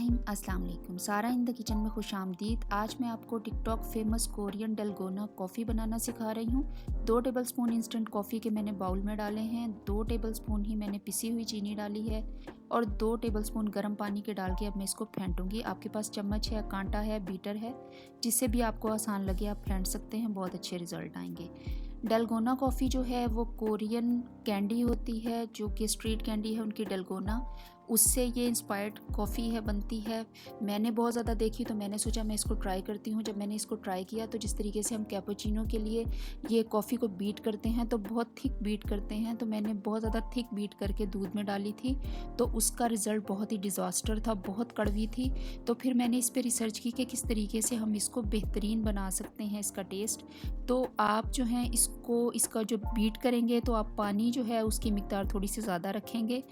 Time. अस्सलाम वालेकुम। सारा इन द किचन में खुश आमदीद। आज मैं आपको TikTok famous Korean dalgona coffee बनाना सिखा रही हूँ। 2 टेबलस्पून इंस्टेंट कॉफ़ी के मैंने बाउल में डाले हैं। 2 टेबलस्पून ही मैंने पिसी हुई चीनी डाली है और 2 टेबलस्पून गर्म पानी के डाल के अब मैं इसको फेंटूंगी। आपके पास चम्मच है, कांटा है, बीटर है, जिससे भी आपको आसान लगे आप फेंट सकते हैं, बहुत अच्छे रिजल्ट आएंगे। डलगोना कॉफ़ी जो है वो कोरियन कैंडी होती है, जो कि स्ट्रीट कैंडी है उनकी डलगोना, उससे ये इंस्पायर्ड कॉफ़ी है बनती है। मैंने बहुत ज़्यादा देखी तो मैंने सोचा मैं इसको ट्राई करती हूँ। जब मैंने इसको ट्राई किया तो जिस तरीके से हम कैपुचिनो के लिए ये कॉफ़ी को बीट करते हैं तो बहुत थिक बीट करते हैं, तो मैंने बहुत ज़्यादा थिक बीट करके दूध में डाली थी तो उसका रिज़ल्ट बहुत ही डिज़ास्टर था, बहुत कड़वी थी। तो फिर मैंने इस पर रिसर्च की कि किस तरीके से हम इसको बेहतरीन बना सकते हैं इसका टेस्ट। तो आप जो हैं इसका जो बीट करेंगे तो आप पानी जो है उसकी मिकदार थोड़ी सी ज़्यादा रखेंगे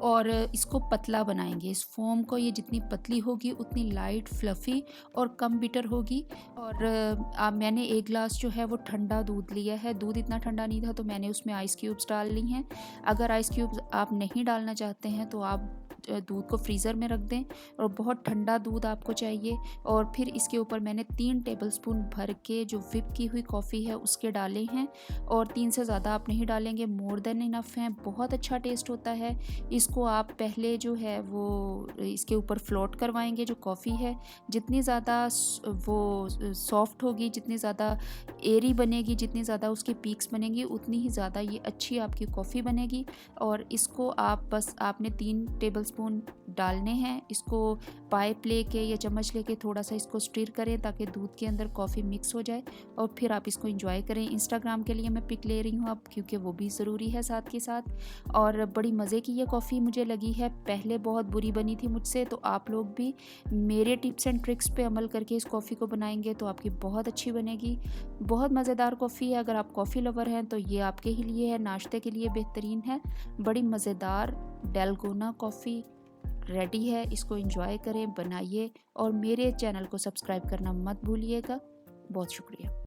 और इसको पतला बनाएंगे। इस फोम को ये जितनी पतली होगी उतनी लाइट, फ्लफ़ी और कम बिटर होगी। और मैंने 1 गिलास जो है वो ठंडा दूध लिया है। दूध इतना ठंडा नहीं था तो मैंने उसमें आइस क्यूब्स डाल ली हैं। अगर आइस क्यूब्स आप नहीं डालना चाहते हैं तो आप दूध को फ्रीज़र में रख दें और बहुत ठंडा दूध आपको चाहिए। और फिर इसके ऊपर मैंने 3 टेबलस्पून भर के जो व्हिप की हुई कॉफ़ी है उसके डाले हैं और 3 से ज़्यादा आप नहीं डालेंगे, मोर देन इनफ है। बहुत अच्छा टेस्ट होता है। इसको आप पहले जो है वो इसके ऊपर फ्लोट करवाएंगे जो कॉफ़ी है। जितनी ज़्यादा वो सॉफ्ट होगी, जितनी ज़्यादा एरी बनेगी, जितनी ज़्यादा उसकी पीक्स बनेंगी उतनी ही ज़्यादा ये अच्छी आपकी कॉफ़ी बनेगी। और इसको आपने 3 टेबलस्पून डालने हैं। इसको पाइप लेके या चम्मच लेके थोड़ा सा इसको स्टिर करें ताकि दूध के अंदर कॉफ़ी मिक्स हो जाए और फिर आप इसको एंजॉय करें। इंस्टाग्राम के लिए मैं पिक ले रही हूँ अब, क्योंकि वो भी ज़रूरी है साथ के साथ। और बड़ी मज़े की ये कॉफ़ी मुझे लगी है। पहले बहुत बुरी बनी थी मुझसे, तो आप लोग भी मेरे टिप्स एंड ट्रिक्स पे अमल करके इस कॉफ़ी को बनाएंगे तो आपकी बहुत अच्छी बनेगी। बहुत मज़ेदार कॉफ़ी है। अगर आप कॉफ़ी लवर हैं तो ये आपके ही लिए है, नाश्ते के लिए बेहतरीन है। बड़ी मज़ेदार डलगोना कॉफ़ी रेडी है। इसको एंजॉय करें, बनाइए और मेरे चैनल को सब्सक्राइब करना मत भूलिएगा। बहुत शुक्रिया।